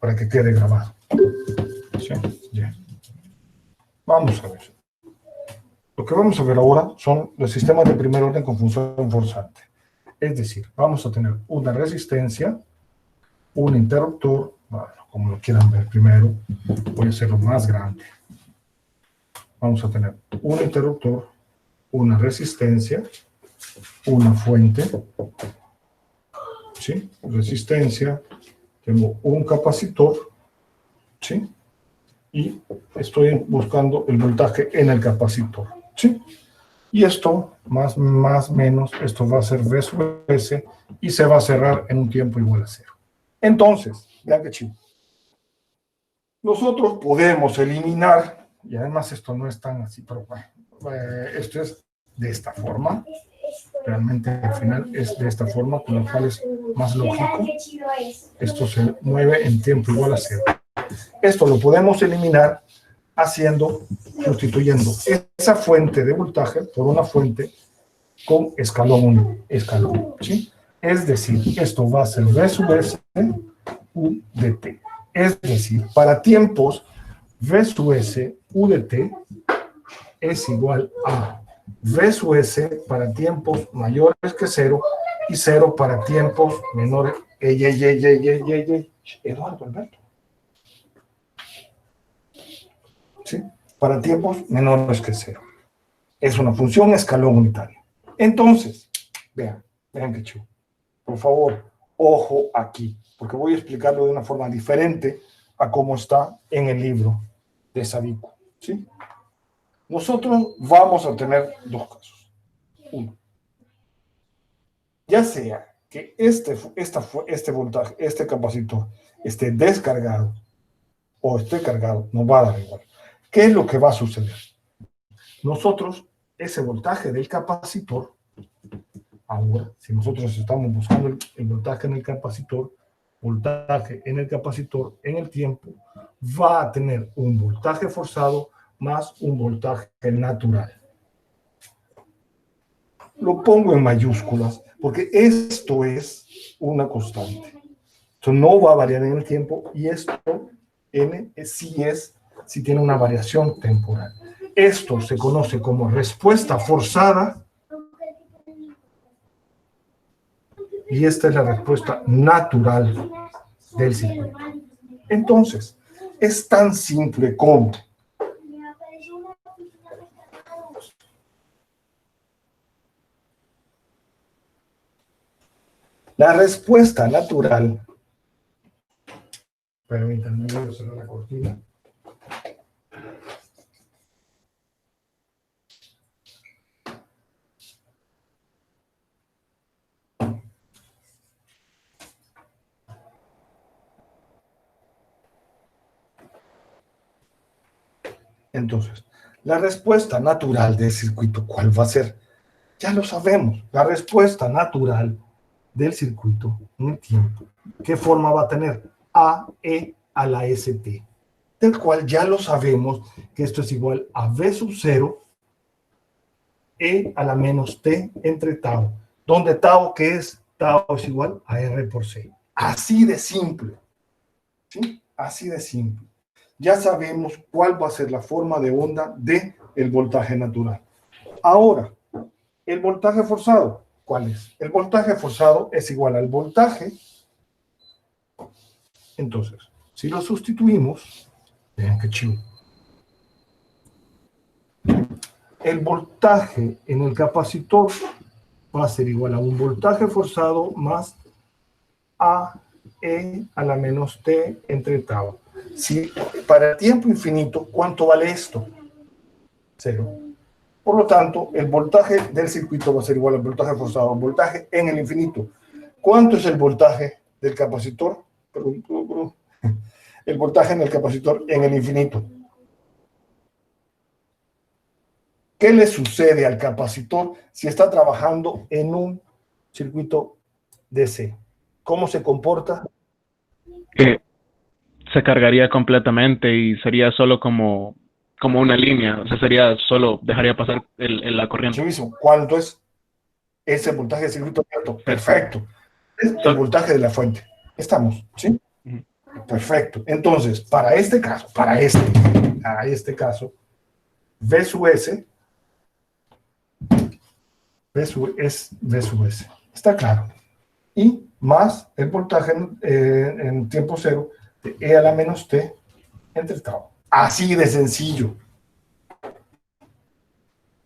para que quede grabado. ¿Sí? Ya. Vamos a ver. Lo que vamos a ver ahora son los sistemas de primer orden con función forzante. Es decir, vamos a tener una resistencia, un interruptor, bueno, como lo quieran ver primero, voy a hacerlo más grande. Vamos a tener un interruptor, una resistencia, una fuente, ¿sí? Resistencia, tengo un capacitor, ¿sí? Y estoy buscando el voltaje en el capacitor, ¿sí? Y esto, más menos, esto va a ser V sub S y se va a cerrar en un tiempo igual a 0. Entonces, vean qué chido. Nosotros podemos eliminar, y además esto no es tan así, pero bueno, esto es de esta forma. Realmente al final es de esta forma, con lo cual es más lógico. Esto se mueve en tiempo igual a 0. Esto lo podemos eliminar sustituyendo esa fuente de voltaje por una fuente con escalón 1, escalón, ¿sí? Es decir, esto va a ser V sub S U de T. Es decir, para tiempos V sub S U de T es igual a V sub S para tiempos mayores que 0 y 0 para tiempos menores. Eduardo Alberto. ¿Sí? Para tiempos menores que 0. Es una función escalón unitario. Entonces, vean qué chulo. Por favor, ojo aquí, porque voy a explicarlo de una forma diferente a cómo está en el libro de Sabico, ¿sí? Nosotros vamos a tener dos casos. Uno, ya sea que este voltaje, este capacitor, esté descargado o esté cargado, nos va a dar igual. ¿Qué es lo que va a suceder? Nosotros, ese voltaje del capacitor, ahora, si nosotros estamos buscando el voltaje en el capacitor en el tiempo, va a tener un voltaje forzado más un voltaje natural. Lo pongo en mayúsculas porque esto es una constante. Esto no va a variar en el tiempo y esto, N, sí tiene una variación temporal. Esto se conoce como respuesta forzada y esta es la respuesta natural del circuito. Entonces, es tan simple como la respuesta natural. Permítanme, voy a cerrar la cortina. Entonces, la respuesta natural del circuito, ¿cuál va a ser? Ya lo sabemos. La respuesta natural del circuito en el tiempo, ¿qué forma va a tener? AE a la ST, del cual ya lo sabemos que esto es igual a V sub 0 E a la menos T entre tau, donde tau, ¿qué es? Tau es igual a R por C. Así de simple. ¿Sí? Así de simple. Ya sabemos cuál va a ser la forma de onda del voltaje natural. Ahora, el voltaje forzado, ¿cuál es? El voltaje forzado es igual al voltaje. Entonces, si lo sustituimos, vean qué chido. El voltaje en el capacitor va a ser igual a un voltaje forzado más AE a la menos T entre tau. Si para tiempo infinito, ¿cuánto vale esto? 0. Por lo tanto, el voltaje del circuito va a ser igual al voltaje forzado, voltaje en el infinito. ¿Cuánto es el voltaje del capacitor? El voltaje en el capacitor en el infinito. ¿Qué le sucede al capacitor si está trabajando en un circuito DC? ¿Cómo se comporta? Que se cargaría completamente y sería solo como una línea, o sea, sería solo, dejaría pasar la corriente. ¿Cuánto es ese voltaje de circuito abierto? Perfecto. Es el voltaje de la fuente. Estamos, ¿sí? Perfecto. Entonces, para este caso, V sub S, es V sub S. ¿Está claro? Y más el voltaje en tiempo cero de E a la menos T entre tau. Así de sencillo.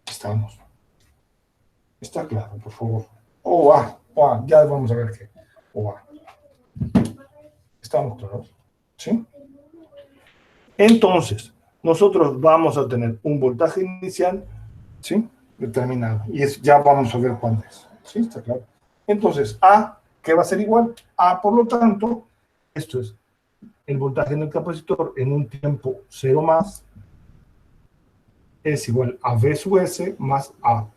Estamos. Está claro, por favor. Ya vamos a ver qué. ¿Estamos claros? ¿Sí? Entonces, nosotros vamos a tener un voltaje inicial, ¿sí? Determinado. Y ya vamos a ver cuál es. ¿Sí? Está claro. Entonces, A, ¿qué va a ser igual? A, por lo tanto, esto es el voltaje en el capacitor en un tiempo 0 más, es igual a V sub S más A.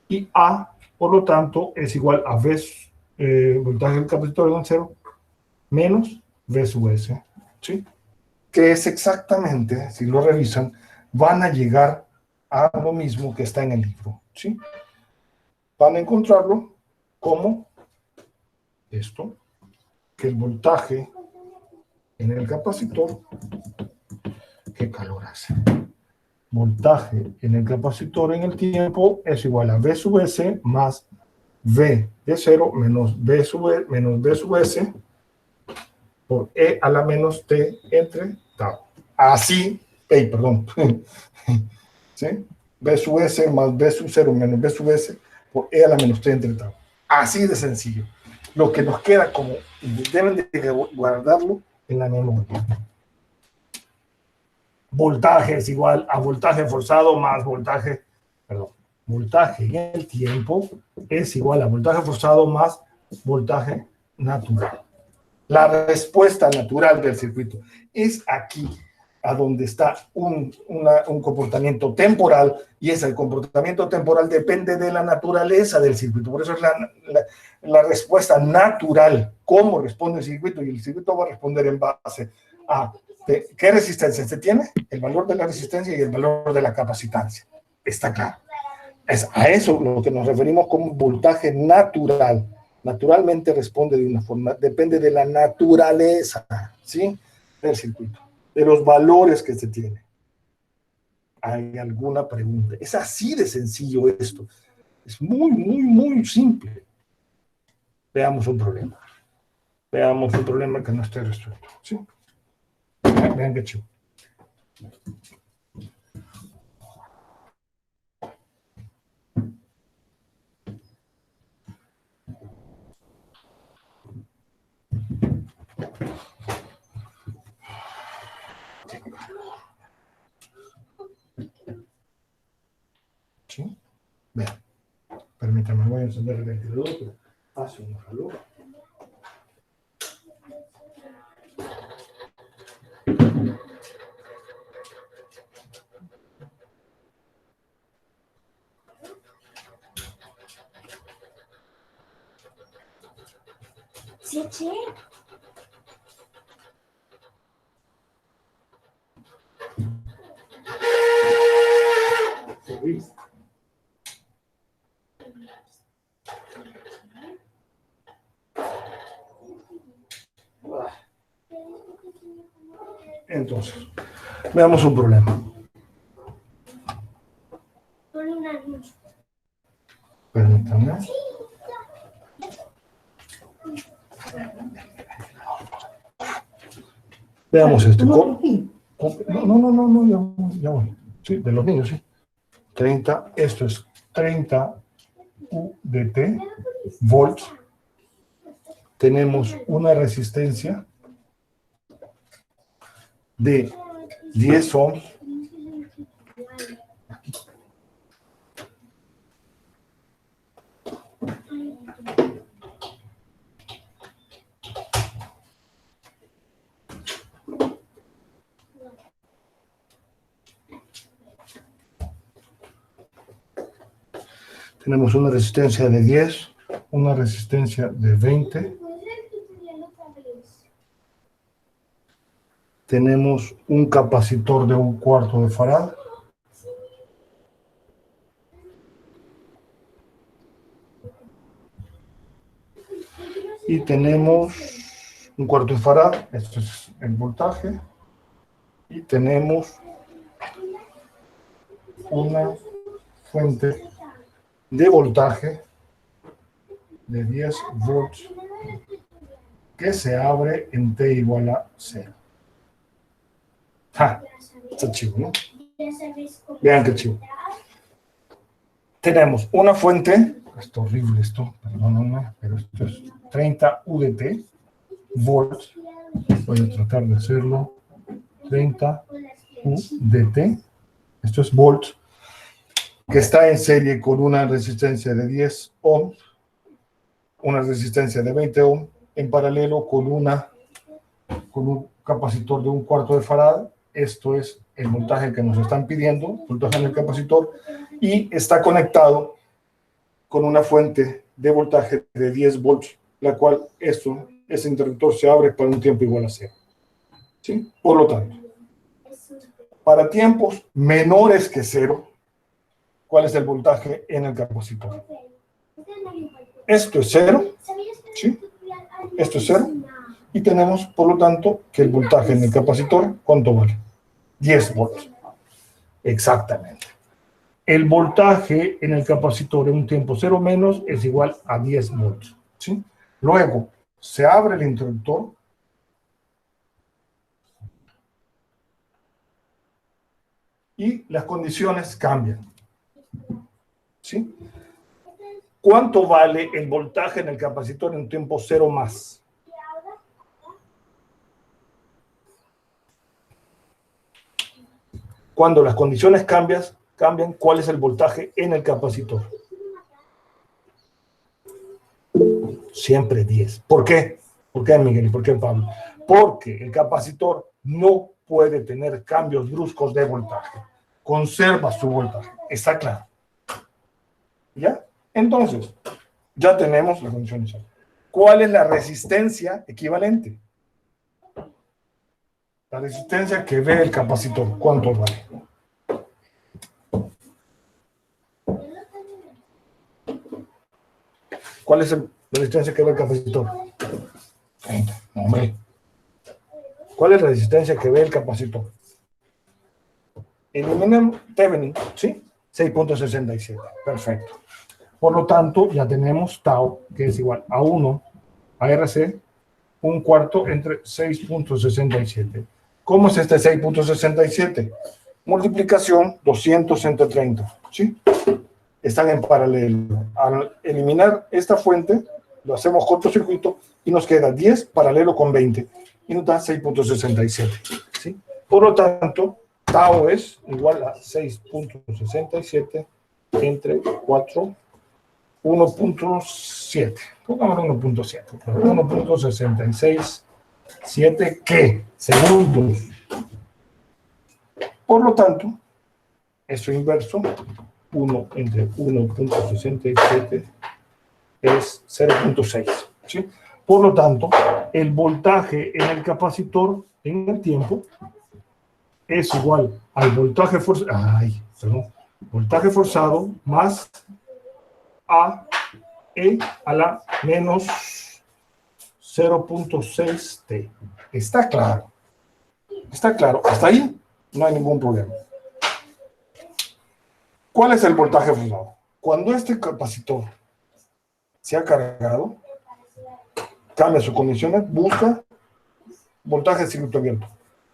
Y A, por lo tanto, es igual a V, voltaje del capacitor en 0 menos V sub S. ¿Sí? Que es exactamente, si lo revisan, van a llegar a lo mismo que está en el libro. ¿Sí? Van a encontrarlo como esto, que el voltaje en el capacitor, ¿qué calor hace? Voltaje en el capacitor en el tiempo es igual a V sub S más V de 0 menos V sub S por E a la menos T entre tau. Así, perdón. ¿Sí? V sub S más V sub 0 menos V sub S por E a la menos T entre tau. Así de sencillo. Lo que nos queda como, deben de guardarlo en la memoria. Voltaje es igual a voltaje forzado más voltaje en el tiempo es igual a voltaje forzado más voltaje natural. La respuesta natural del circuito es aquí, a donde está un comportamiento temporal, y el comportamiento temporal depende de la naturaleza del circuito. Por eso es la respuesta natural, cómo responde el circuito, y el circuito va a responder en base a qué resistencia se tiene, el valor de la resistencia y el valor de la capacitancia. Está claro. Es a eso lo que nos referimos como voltaje natural. Naturalmente responde de una forma, depende de la naturaleza, ¿sí?, del circuito, de los valores que se tiene. ¿Hay alguna pregunta? Es así de sencillo esto. Es muy, muy, muy simple. Veamos un problema. Veamos un problema que no esté resuelto, ¿sí? Vean qué chido. ¿Sí? Vean. Permítanme, voy a encender el ventilador, pero hace un calor. Sí, sí. Entonces, veamos un problema. Permítanme. Veamos este. No, ya voy. Sí, de los niños, sí. 30, esto es 30 UDT, volts. Tenemos una resistencia de 10 ohms. Tenemos una resistencia de 10, una resistencia de 20. Tenemos un capacitor de 1/4 de farad. Y tenemos un cuarto de farad, esto es el voltaje, y tenemos una fuente de voltaje de 10 volts que se abre en T igual a 0. ¡Ja! Está chido, ¿no? Vean qué chido. Tenemos una fuente, está horrible esto, perdónenme, pero esto es 30 UDT, volts. Voy a tratar de hacerlo. 30 UDT, esto es volts, que está en serie con una resistencia de 10 ohms, una resistencia de 20 ohms, en paralelo con un capacitor de un cuarto de farad. Esto es el voltaje que nos están pidiendo, voltaje en el capacitor, y está conectado con una fuente de voltaje de 10 volts, la cual ese interruptor se abre para un tiempo igual a 0. ¿Sí? Por lo tanto, para tiempos menores que 0, ¿cuál es el voltaje en el capacitor? Esto es 0, ¿sí? Esto es 0, y tenemos, por lo tanto, que el voltaje en el capacitor, ¿cuánto vale? 10 volts. Exactamente. El voltaje en el capacitor en un tiempo 0 menos es igual a 10 volts, ¿sí? Luego, se abre el interruptor y las condiciones cambian, ¿sí? ¿Cuánto vale el voltaje en el capacitor en un tiempo 0 más? Cuando las condiciones cambian, ¿cuál es el voltaje en el capacitor? Siempre 10. ¿Por qué? ¿Por qué, Miguel? ¿Y por qué, Pablo? Porque el capacitor no puede tener cambios bruscos de voltaje. Conserva su voltaje. ¿Está claro? ¿Ya? Entonces, ya tenemos la condición inicial. ¿Cuál es la resistencia equivalente? La resistencia que ve el capacitor. ¿Cuánto vale? ¿Cuál es la resistencia que ve el capacitor? 30. Hombre. ¿Cuál es la resistencia que ve el capacitor? Eliminemos Thevenin, ¿sí? 6.67. Perfecto. Por lo tanto, ya tenemos tau, que es igual a 1 a RC, un cuarto entre 6.67. ¿Cómo es este 6.67? Multiplicación 200 entre 30, ¿sí? Están en paralelo. Al eliminar esta fuente, lo hacemos cortocircuito y nos queda 10 paralelo con 20 y nos da 6.67, ¿sí? Por lo tanto, tau es igual a 6.67 entre 4, 1.7. Pongamos 1.7. 1.667, ¿qué? Segundos. Por lo tanto, eso inverso, 1 entre 1.67 es 0.6, ¿sí? Por lo tanto, el voltaje en el capacitor en el tiempo es igual al voltaje forzado más a e a la menos 0.6 t. ¿Está claro? ¿Está claro? Hasta ahí no hay ningún problema. ¿Cuál es el voltaje forzado? Cuando este capacitor se ha cargado, cambia sus condiciones, busca voltaje de circuito abierto.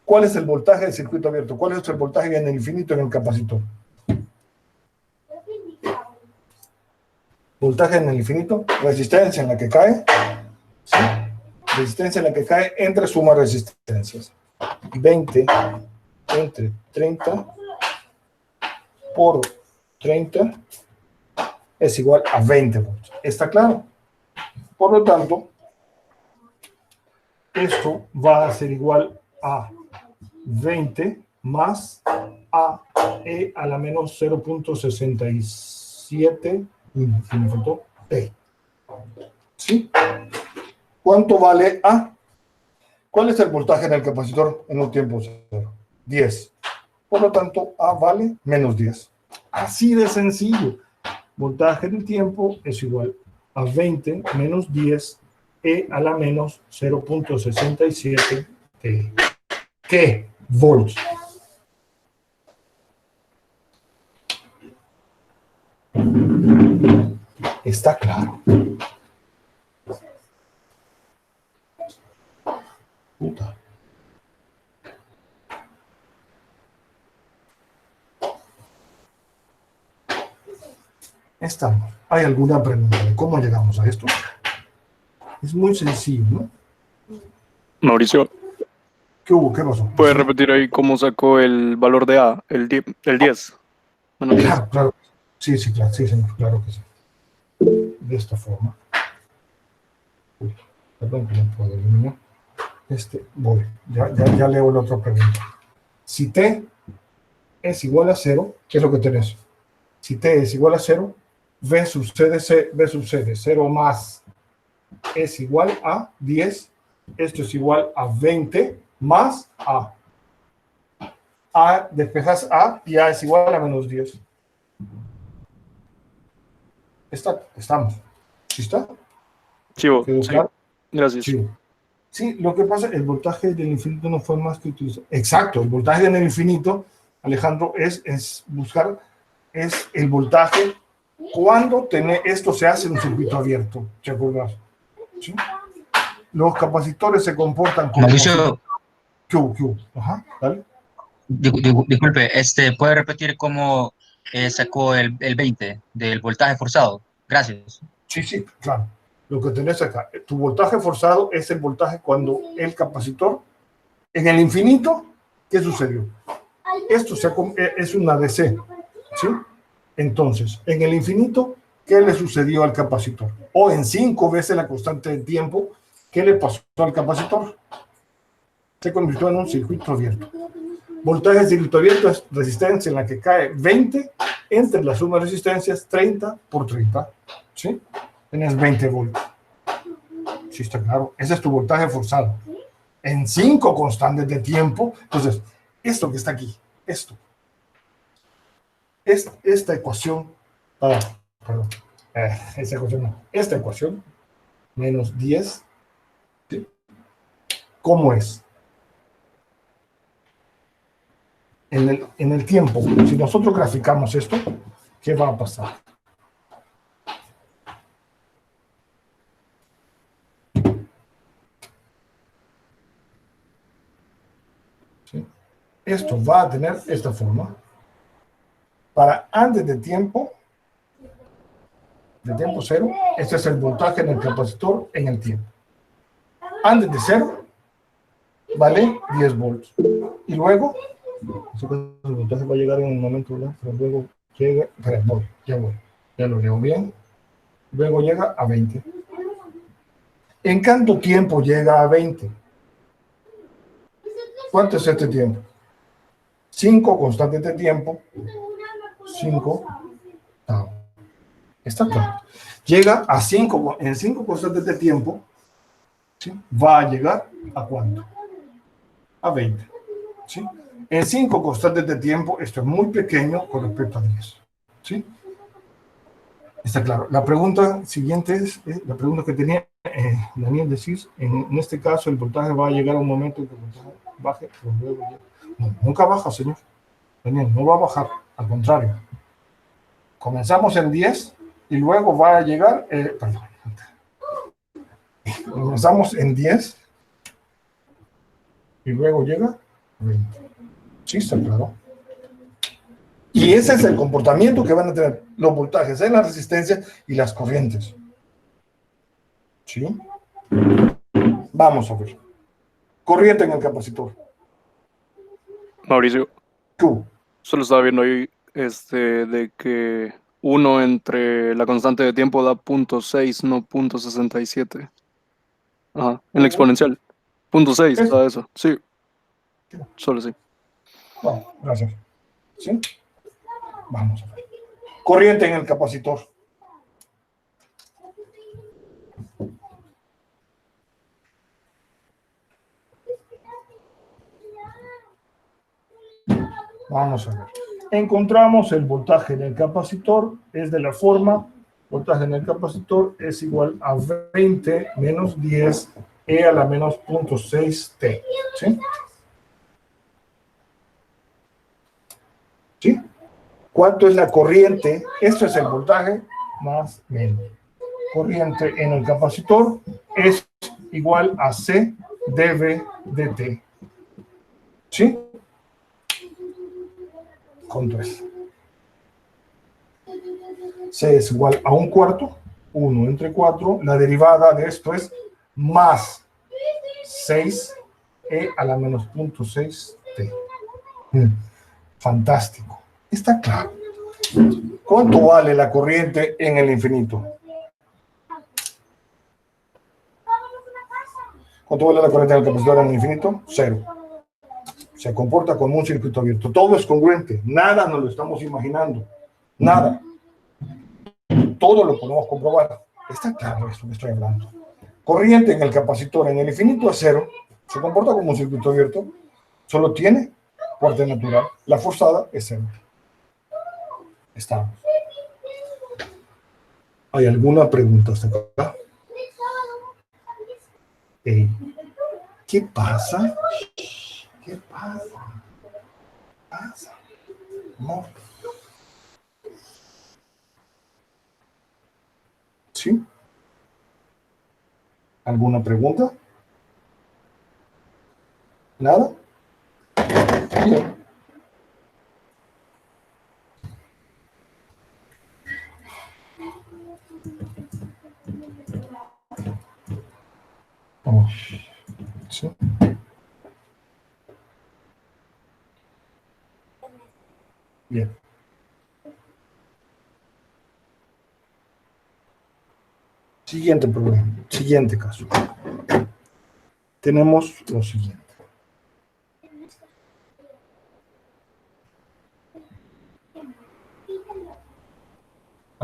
¿Cuál es el voltaje de circuito abierto? ¿Cuál es el voltaje en el infinito en el capacitor? Voltaje en el infinito, resistencia en la que cae, ¿sí? Resistencia en la que cae entre suma resistencias. 20 entre 30 por 30 es igual a 20 volts. ¿Está claro? Por lo tanto, esto va a ser igual a 20 más a e a la menos 0.67 me faltó t. ¿Sí? ¿Cuánto vale A? ¿Cuál es el voltaje en el capacitor en un tiempo 0? 10. Por lo tanto, A vale menos 10. Así de sencillo. Voltaje en el tiempo es igual a 20 menos 10 E a la menos 0.67 de ¿qué? Volts. Está claro. Puta. Estamos. ¿Hay alguna pregunta de cómo llegamos a esto? Es muy sencillo, ¿no? Mauricio, ¿Qué hubo? ¿Qué pasó? ¿puedes repetir ahí cómo sacó el valor de A, el 10? Bueno, 10. Claro, claro. Sí, sí, claro, sí, señor, claro que sí. De esta forma. Uy, perdón que no puedo eliminar. Voy. Ya leo la otra pregunta. Si T es igual a 0, ¿qué es lo que tenés? Si T es igual a 0, V sucede 0 más es igual a 10. Esto es igual a 20 más A. A, despejas A y A es igual a menos 10. Estamos. ¿Sí está? Chivo, ¿Quedó sí, claro? gracias. Sí. Sí, lo que pasa, el voltaje del infinito no fue más que utilizar. Exacto, el voltaje en el infinito, Alejandro, es buscar, es el voltaje cuando esto se hace en un circuito abierto. ¿Te acuerdas? ¿Sí? Los capacitores se comportan como... Mauricio, Q. Ajá, dale. disculpe, ¿puede repetir cómo sacó el 20 del voltaje forzado? Gracias. Sí, claro. Lo que tenés acá, tu voltaje forzado es el voltaje cuando el capacitor, en el infinito, ¿qué sucedió? Esto es una DC, ¿sí? Entonces, en el infinito, ¿qué le sucedió al capacitor? O en 5 veces la constante de tiempo, ¿qué le pasó al capacitor? Se convirtió en un circuito abierto. Voltaje de circuito abierto es resistencia en la que cae 20 entre la suma de resistencias 30 por 30, ¿sí? Tienes 20 volts. Sí, está claro. Ese es tu voltaje forzado. En 5 constantes de tiempo. Entonces, esto que está aquí, esta ecuación, perdón, esa ecuación no, esta ecuación, menos 10, ¿sí? ¿Cómo es? En el tiempo, si nosotros graficamos esto, ¿qué va a pasar? ¿Sí? Esto va a tener esta forma. Para antes de tiempo 0, este es el voltaje en el capacitor en el tiempo. Antes de 0, vale 10 volts. Y luego, el voltaje va a llegar en un momento, ¿verdad? Pero luego llega, ya lo leo bien. Luego llega a 20. ¿En cuánto tiempo llega a 20? ¿Cuánto es este tiempo? 5 constantes de tiempo. 5. Está claro. Llega a 5, en 5 constantes de tiempo, ¿sí? Va a llegar a ¿cuánto? A 20. ¿Sí? En 5 constantes de tiempo, esto es muy pequeño con respecto a 10. ¿Sí? Está claro. La pregunta siguiente es la pregunta que tenía Daniel decís, en este caso el voltaje va a llegar a un momento en que el voltaje baje, pero luego ya... No, nunca baja, señor. Daniel, no va a bajar, al contrario. Comenzamos en 10 y luego va a llegar, comenzamos en 10 y luego llega a 20. Sí, está claro. Y ese es el comportamiento que van a tener los voltajes en las resistencias y las corrientes. ¿Sí? Vamos a ver. Corriente en el capacitor. Mauricio, Q. solo estaba viendo ahí de que 1 entre la constante de tiempo da 0.6, no 0.67. Ajá, en la exponencial. 0.6 da eso, sí. Solo sí. Bueno, gracias. ¿Sí? Vamos a ver. Corriente en el capacitor. Vamos a ver. Encontramos el voltaje del capacitor, es de la forma voltaje en el capacitor es igual a 20 menos 10 E a la menos 0.6 T. ¿Sí? ¿Sí? ¿Cuánto es la corriente? Esto es el voltaje más menos. Corriente en el capacitor es igual a C dV dt. ¿Sí? Con 3. C es igual a 1/4, 1 entre 4. La derivada de esto es más 6 E a la menos 0.6 T. Fantástico. Está claro. ¿Cuánto vale la corriente en el infinito? ¿Cuánto vale la corriente en el capacitor en el infinito? 0. Se comporta como un circuito abierto. Todo es congruente. Nada nos lo estamos imaginando. Nada. Todo lo podemos comprobar. Está claro esto que estoy hablando. Corriente en el capacitor en el infinito es 0. Se comporta como un circuito abierto. Solo tiene fuerza natural. La forzada es 0. Estamos. ¿Hay alguna pregunta hasta acá? ¿Qué pasa? ¿Qué pasa? ¿Qué pasa? No. ¿Sí? ¿Alguna pregunta? ¿Nada? Bien. Oh, sí. Bien. Siguiente problema, siguiente caso. Tenemos lo siguiente.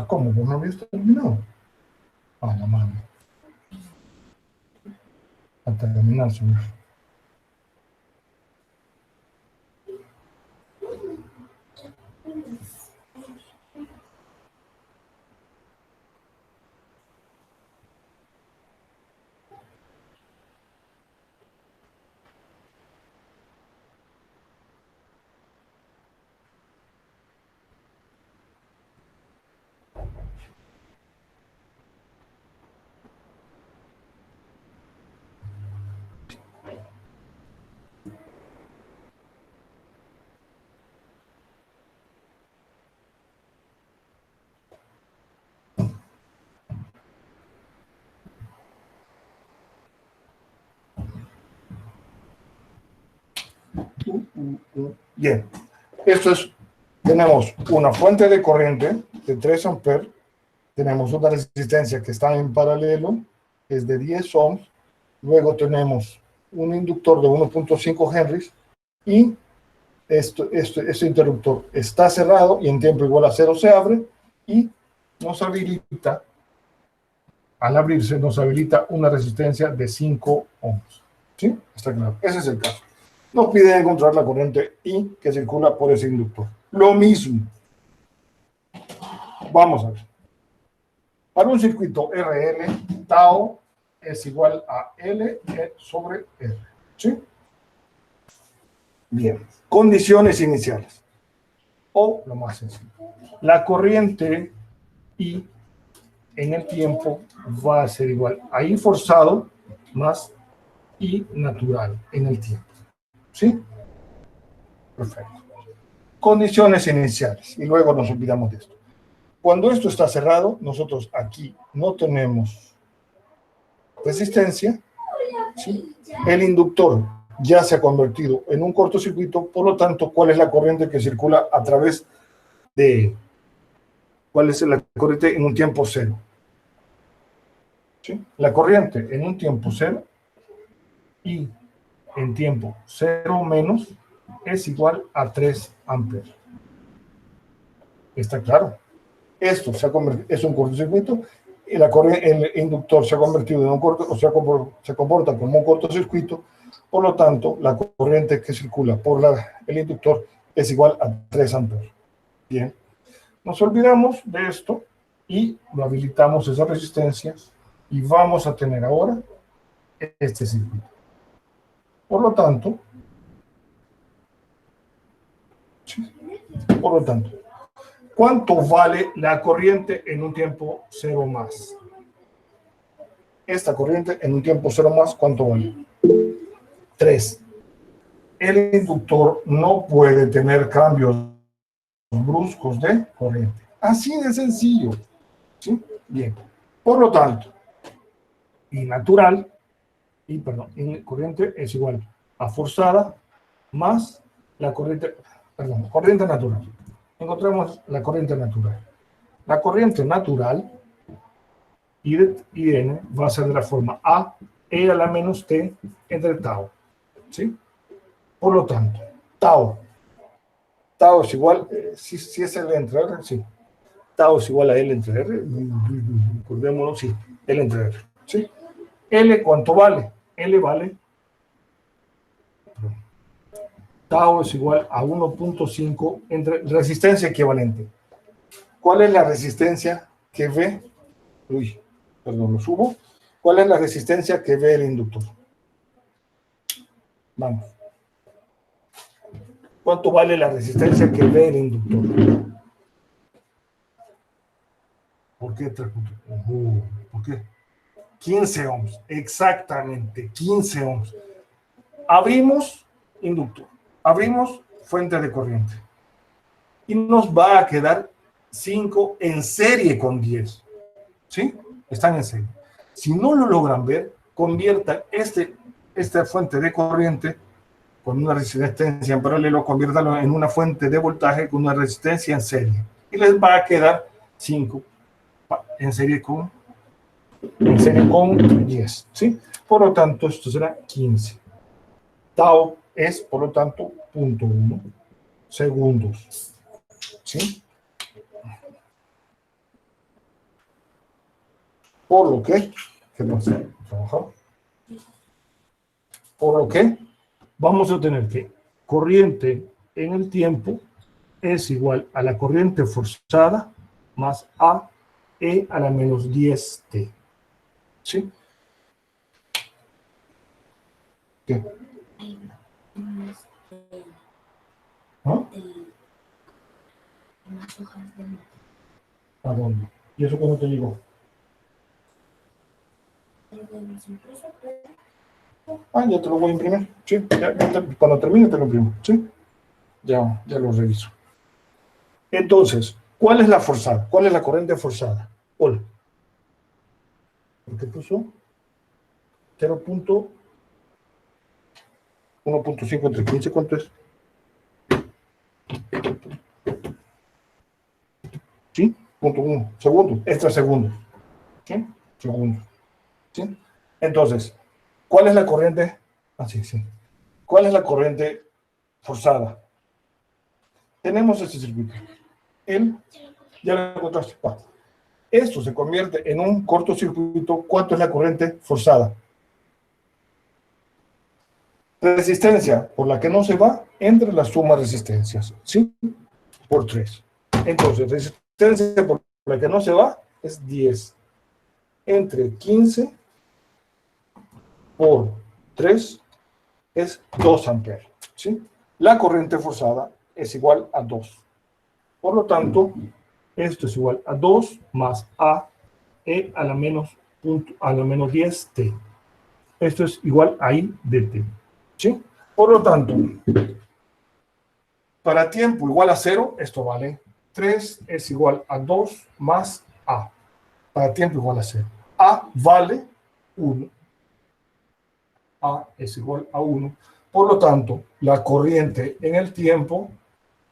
¿Cómo? ¿Vos no habías terminado? La mano. A terminar, señor. Bien, esto es, tenemos una fuente de corriente de 3 amperes, tenemos una resistencia que está en paralelo, es de 10 ohms, luego tenemos un inductor de 1.5 henrys y este interruptor está cerrado y en tiempo igual a 0 se abre y nos habilita, al abrirse nos habilita una resistencia de 5 ohms. ¿Sí? Está claro, ese es el caso. Nos pide encontrar la corriente I que circula por ese inductor. Lo mismo. Vamos a ver. Para un circuito RL, tau es igual a L sobre R. ¿Sí? Bien. Condiciones iniciales. O lo más sencillo. La corriente I en el tiempo va a ser igual a I forzado más I natural en el tiempo. ¿Sí? Perfecto. Condiciones iniciales. Y luego nos olvidamos de esto. Cuando esto está cerrado, nosotros aquí no tenemos resistencia. ¿Sí? El inductor ya se ha convertido en un cortocircuito. Por lo tanto, ¿cuál es la corriente que circula a través de... ¿Cuál es la corriente en un tiempo cero? ¿Sí? La corriente en un tiempo cero y en tiempo 0 menos es igual a 3 amperes. ¿Está claro? Esto es un cortocircuito y el inductor se ha convertido en un se comporta como un cortocircuito, por lo tanto, la corriente que circula por el inductor es igual a 3 amperes. Bien. Nos olvidamos de esto y lo habilitamos esas resistencias y vamos a tener ahora este circuito. Por lo tanto, ¿cuánto vale la corriente en un tiempo 0 más? Esta corriente en un tiempo 0 más, ¿cuánto vale? 3. El inductor no puede tener cambios bruscos de corriente. Así de sencillo. ¿Sí? Bien. Por lo tanto, corriente es igual a forzada más la corriente, corriente natural. Encontramos la corriente natural. La corriente natural, I de N, va a ser de la forma A, E a la menos T entre tau. ¿Sí? Por lo tanto, tau es igual, si es L entre R, sí. Tau es igual a L entre R, acordémonos, sí, L entre R. ¿Sí? L, ¿cuánto vale? L vale, tau es igual a 1.5 entre resistencia equivalente. ¿Cuál es la resistencia que ve? Lo subo. ¿Cuál es la resistencia que ve el inductor? Vamos. ¿Cuánto vale la resistencia que ve el inductor? ¿Por qué 3.1? ¿Por qué? 15 ohms, exactamente, 15 ohms. Abrimos inductor, abrimos fuente de corriente y nos va a quedar 5 en serie con 10. ¿Sí? Están en serie. Si no lo logran ver, conviertan esta fuente de corriente con una resistencia en paralelo, conviértanlo en una fuente de voltaje con una resistencia en serie. Y les va a quedar 5 en serie con 10. ¿Sí? Por lo tanto, esto será 15. Tau es, por lo tanto, 0.1 segundos. ¿Sí? Por lo que, ¿qué pasa? Por lo que vamos a tener que corriente en el tiempo es igual a la corriente forzada más A E a la menos 10T. ¿Sí? ¿Qué? ¿Ah? ¿A dónde? ¿Y eso cuándo te llegó? Ya te lo voy a imprimir. Sí, cuando termine te lo imprimo. Sí, ya lo reviso. Entonces, ¿cuál es la forzada? ¿Cuál es la corriente forzada? Hola. ¿Por qué puso? 1.5 entre 15, ¿cuánto es? ¿Sí? 0.1 segundos, extra segundos. ¿Sí? Segundos. ¿Sí? Entonces, ¿cuál es la corriente? Sí. ¿Cuál es la corriente forzada? Tenemos este circuito. Ya lo encontraste. Esto se convierte en un cortocircuito. ¿Cuánto es la corriente forzada? Resistencia por la que no se va entre las sumas resistencias. ¿Sí? Por 3. Entonces, resistencia por la que no se va es 10. Entre 15 por 3 es 2 amperes. ¿Sí? La corriente forzada es igual a 2. Por lo tanto, esto es igual a 2 más A E a la menos 10T. Esto es igual a I de T. ¿Sí? Por lo tanto, para tiempo igual a 0, esto vale 3 es igual a 2 más A. Para tiempo igual a 0. A vale 1. A es igual a 1. Por lo tanto, la corriente en el tiempo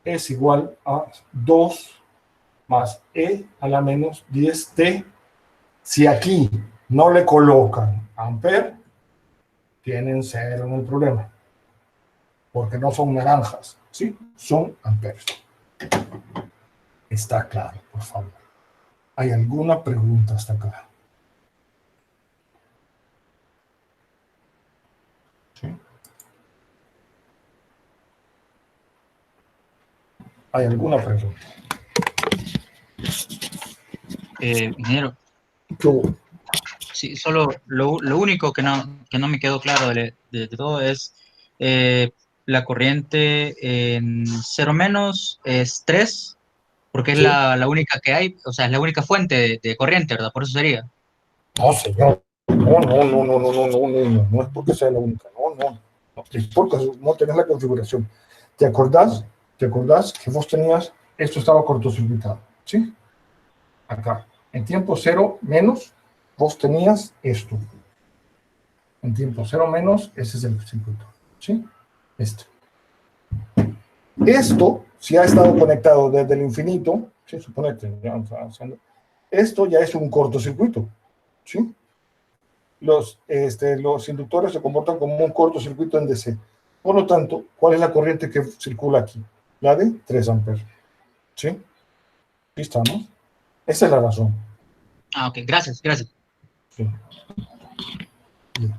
es igual a 2 más E a la menos 10T. Si aquí no le colocan amper, tienen 0 en el problema. Porque no son naranjas, ¿sí? Son amperes. Está claro, por favor. ¿Hay alguna pregunta hasta acá? ¿Sí? ¿Hay alguna pregunta? Ingeniero, ¿Qué hubo? sí, solo lo único que no me quedó claro de todo es la corriente en cero menos es 3 porque es Sí. la única que hay, o sea, es la única fuente de corriente, ¿verdad? Por eso sería. No, señor. No, no, no, no, no, no, no, no, no, no es porque sea la única. No, no. No, es porque no tenés la configuración. ¿Te acordás? ¿Te acordás que vos tenías, esto estaba cortocircuitado? ¿Sí? Acá. En tiempo cero menos, vos tenías esto. En tiempo cero menos, ese es el circuito. ¿Sí? Este. Esto, si ha estado conectado desde el infinito, ¿sí? Suponete, ya vamos haciendo, esto ya es un cortocircuito. ¿Sí? Los inductores se comportan como un cortocircuito en DC. Por lo tanto, ¿cuál es la corriente que circula aquí? La de 3 amperes. ¿Sí? Aquí estamos. Esa es la razón. Ah, ok, gracias, gracias. Sí. Bien.